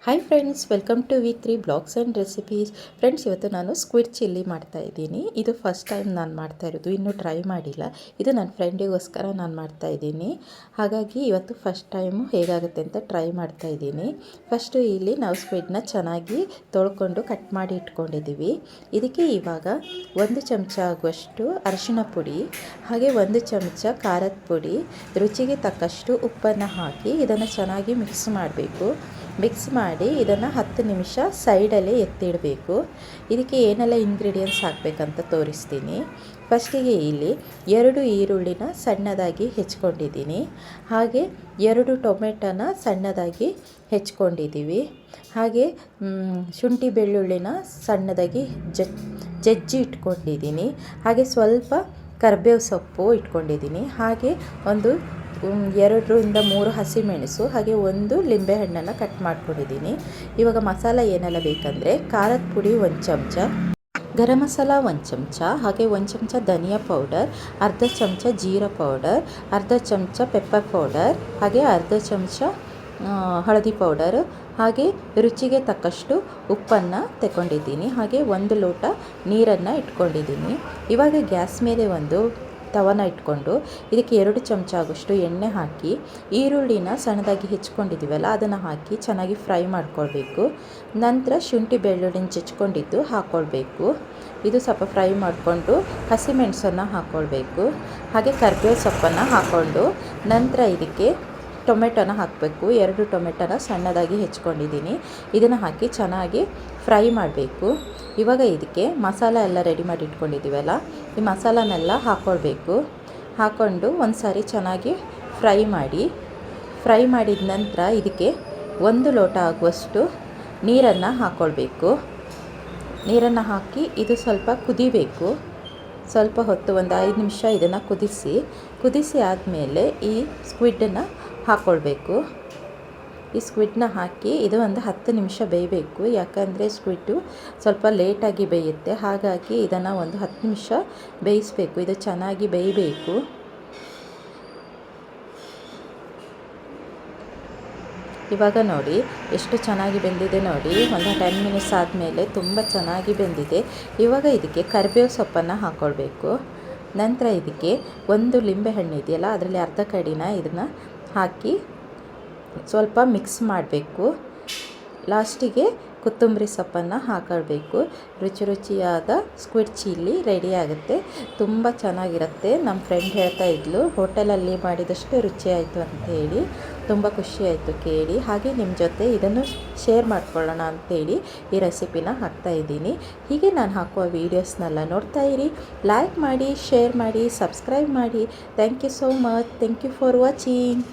Hi friends, welcome to ವಿ3 blogs and recipes. Friends, ಇವತ್ತು ನಾನು ಸ್ಕ್ವಿಡ್ ಚಿಲ್ಲಿ ಮಾಡ್ತಾಯಿದ್ದೀನಿ. ಇದು ಫಸ್ಟ್ ಟೈಮ್ ನಾನು ಮಾಡ್ತಾ ಇರೋದು, ಇನ್ನೂ ಟ್ರೈ ಮಾಡಿಲ್ಲ. ಇದು ನನ್ನ ಫ್ರೆಂಡಿಗೋಸ್ಕರ ನಾನು ಮಾಡ್ತಾಯಿದ್ದೀನಿ. ಹಾಗಾಗಿ ಇವತ್ತು ಫಸ್ಟ್ ಟೈಮು ಹೇಗಾಗುತ್ತೆ ಅಂತ ಟ್ರೈ ಮಾಡ್ತಾಯಿದ್ದೀನಿ. ಫಸ್ಟು ಇಲ್ಲಿ ನಾವು ಸ್ಕ್ವಿಡ್ನ ಚೆನ್ನಾಗಿ ತೊಳ್ಕೊಂಡು ಕಟ್ ಮಾಡಿ ಇಟ್ಕೊಂಡಿದ್ದೀವಿ. ಇದಕ್ಕೆ ಇವಾಗ 1 ಚಮಚ ಆಗುವಷ್ಟು ಅರಿಶಿಣ ಪುಡಿ, ಹಾಗೆ 1 ಚಮಚ ಖಾರದ ಪುಡಿ, ರುಚಿಗೆ ತಕ್ಕಷ್ಟು ಉಪ್ಪನ್ನು ಹಾಕಿ ಇದನ್ನು ಚೆನ್ನಾಗಿ ಮಿಕ್ಸ್ ಮಾಡಬೇಕು. ಮಿಕ್ಸ್ ಮಾಡಿ ಇದನ್ನು 10 ನಿಮಿಷ ಸೈಡಲ್ಲೇ ಎತ್ತಿಡಬೇಕು. ಇದಕ್ಕೆ ಏನೆಲ್ಲ ಇಂಗ್ರೀಡಿಯೆಂಟ್ಸ್ ಹಾಕಬೇಕಂತ ತೋರಿಸ್ತೀನಿ. ಫಸ್ಟಿಗೆ ಇಲ್ಲಿ 2 ಈರುಳ್ಳಿನ ಸಣ್ಣದಾಗಿ ಹೆಚ್ಚಿಕೊಂಡಿದ್ದೀನಿ. ಹಾಗೆ 2 ಟೊಮೆಟೊನ ಸಣ್ಣದಾಗಿ ಹೆಚ್ಚಿಕೊಂಡಿದ್ದೀವಿ. ಹಾಗೆ ಶುಂಠಿ ಬೆಳ್ಳುಳ್ಳಿನ ಸಣ್ಣದಾಗಿ ಜಜ್ಜಿ ಇಟ್ಕೊಂಡಿದ್ದೀನಿ. ಹಾಗೆ ಸ್ವಲ್ಪ ಕರಿಬೇವು ಸೊಪ್ಪು ಇಟ್ಕೊಂಡಿದ್ದೀನಿ. ಹಾಗೆ ಒಂದು 2ರಿಂದ 3 ಹಸಿಮೆಣಸು, ಹಾಗೆ 1 ಲಿಂಬೆಹಣ್ಣನ್ನು ಕಟ್ ಮಾಡ್ಕೊಂಡಿದ್ದೀನಿ. ಇವಾಗ ಮಸಾಲ ಏನೆಲ್ಲ ಬೇಕಂದರೆ ಖಾರದ ಪುಡಿ 1 ಚಮಚ, ಗರಂ ಮಸಾಲ 1 ಚಮಚ, ಹಾಗೆ 1 ಚಮಚ ಧನಿಯಾ ಪೌಡರ್, ಅರ್ಧ ಚಮಚ ಜೀರಾ ಪೌಡರ್, ಅರ್ಧ ಚಮಚ ಪೆಪ್ಪರ್ ಪೌಡರ್, ಹಾಗೆ ಅರ್ಧ ಚಮಚ ಹಳದಿ ಪೌಡರ್, ಹಾಗೆ ರುಚಿಗೆ ತಕ್ಕಷ್ಟು ಉಪ್ಪನ್ನು ತಗೊಂಡಿದ್ದೀನಿ. ಹಾಗೆ 1 ಲೋಟ ನೀರನ್ನು ಇಟ್ಕೊಂಡಿದ್ದೀನಿ. ಇವಾಗ ಗ್ಯಾಸ್ ಮೇಲೆ ಒಂದು ತವನ ಇಟ್ಕೊಂಡು ಇದಕ್ಕೆ 2 ಚಮಚ ಆಗೋಷ್ಟು ಎಣ್ಣೆ ಹಾಕಿ ಈರುಳ್ಳಿನ ಸಣ್ಣದಾಗಿ ಹೆಚ್ಚಿಕೊಂಡಿದ್ದೀವಲ್ಲ ಅದನ್ನು ಹಾಕಿ ಚೆನ್ನಾಗಿ ಫ್ರೈ ಮಾಡ್ಕೊಳ್ಬೇಕು. ನಂತರ ಶುಂಠಿ ಬೆಳ್ಳುಳ್ಳಿನ ಜಜ್ಕೊಂಡಿದ್ದು ಹಾಕ್ಕೊಳ್ಬೇಕು. ಇದು ಸ್ವಲ್ಪ ಫ್ರೈ ಮಾಡಿಕೊಂಡು ಹಸಿಮೆಣಸನ್ನು ಹಾಕ್ಕೊಳ್ಬೇಕು. ಹಾಗೆ ಕರಿಬೇವು ಸೊಪ್ಪನ್ನು ಹಾಕ್ಕೊಂಡು ನಂತರ ಇದಕ್ಕೆ ಟೊಮೆಟೊನ ಹಾಕಬೇಕು. 2 ಟೊಮೆಟೊನ ಸಣ್ಣದಾಗಿ ಹೆಚ್ಚಿಕೊಂಡಿದ್ದೀನಿ. ಇದನ್ನು ಹಾಕಿ ಚೆನ್ನಾಗಿ ಫ್ರೈ ಮಾಡಬೇಕು. ಇವಾಗ ಇದಕ್ಕೆ ಮಸಾಲ ಎಲ್ಲ ರೆಡಿ ಮಾಡಿ ಇಟ್ಕೊಂಡಿದ್ದೀವಲ್ಲ, ಈ ಮಸಾಲನೆಲ್ಲ ಹಾಕ್ಕೊಳ್ಬೇಕು. ಹಾಕ್ಕೊಂಡು ಒಂದು ಸಾರಿ ಚೆನ್ನಾಗಿ ಫ್ರೈ ಮಾಡಿದ ನಂತರ ಇದಕ್ಕೆ 1 ಲೋಟ ಆಗುವಷ್ಟು ನೀರನ್ನು ಹಾಕ್ಕೊಳ್ಬೇಕು. ನೀರನ್ನು ಹಾಕಿ ಇದು ಸ್ವಲ್ಪ ಕುದಿಬೇಕು. ಸ್ವಲ್ಪ ಹೊತ್ತು ಒಂದು 5 ನಿಮಿಷ ಇದನ್ನು ಕುದಿಸಿ ಆದಮೇಲೆ ಈ ಸ್ಕ್ವಿಡನ್ನು ಹಾಕ್ಕೊಳ್ಬೇಕು. ಈ ಸ್ಕ್ವಿಡ್ನ ಹಾಕಿ ಇದು ಒಂದು 10 ನಿಮಿಷ ಬೇಯಬೇಕು. ಯಾಕಂದರೆ ಸ್ಕ್ವಿಡ್ಡು ಸ್ವಲ್ಪ ಲೇಟಾಗಿ ಬೇಯುತ್ತೆ. ಹಾಗಾಗಿ ಇದನ್ನು ಒಂದು 10 ನಿಮಿಷ ಬೇಯಿಸಬೇಕು. ಇದು ಚೆನ್ನಾಗಿ ಬೇಯಬೇಕು. ಇವಾಗ ನೋಡಿ ಎಷ್ಟು ಚೆನ್ನಾಗಿ ಬೆಂದಿದೆ ನೋಡಿ. ಒಂದು 10 ಮಿನಿಟ್ಸ್ ಆದಮೇಲೆ ತುಂಬ ಚೆನ್ನಾಗಿ ಬೆಂದಿದೆ. ಇವಾಗ ಇದಕ್ಕೆ ಕರಿಬೇವು ಸೊಪ್ಪನ್ನು ಹಾಕ್ಕೊಳ್ಬೇಕು. ನಂತರ ಇದಕ್ಕೆ 1 ಲಿಂಬೆಹಣ್ಣು ಇದೆಯಲ್ಲ, ಅದರಲ್ಲಿ ಅರ್ಧ ಕಡಿನ ಇದನ್ನು ಹಾಕಿ ಸ್ವಲ್ಪ ಮಿಕ್ಸ್ ಮಾಡಬೇಕು. ಲಾಸ್ಟಿಗೆ ಕೊತ್ತಂಬರಿ ಸೊಪ್ಪನ್ನು ಹಾಕೊಳ್ಬೇಕು. ರುಚಿಯಾದ ಸ್ಕ್ವಿಡ್ ಚಿಲ್ಲಿ ರೆಡಿ ಆಗುತ್ತೆ. ತುಂಬ ಚೆನ್ನಾಗಿರುತ್ತೆ. ನಮ್ಮ ಫ್ರೆಂಡ್ ಹೇಳ್ತಾ ಇದ್ಲು, ಹೋಟೆಲಲ್ಲಿ ಮಾಡಿದಷ್ಟು ರುಚಿ ಆಯಿತು ಅಂತ ಹೇಳಿ. ತುಂಬ ಖುಷಿಯಾಯಿತು ಕೇಳಿ. ಹಾಗೆ ನಿಮ್ಮ ಜೊತೆ ಇದನ್ನು ಶೇರ್ ಮಾಡ್ಕೊಳ್ಳೋಣ ಅಂತೇಳಿ ಈ ರೆಸಿಪಿನ ಹಾಕ್ತಾಯಿದ್ದೀನಿ. ಹೀಗೆ ನಾನು ಹಾಕುವ ವೀಡಿಯೋಸ್ನೆಲ್ಲ ನೋಡ್ತಾ ಇರಿ. ಲೈಕ್ ಮಾಡಿ, ಶೇರ್ ಮಾಡಿ, ಸಬ್ಸ್ಕ್ರೈಬ್ ಮಾಡಿ. Thank you so much. Thank you for watching.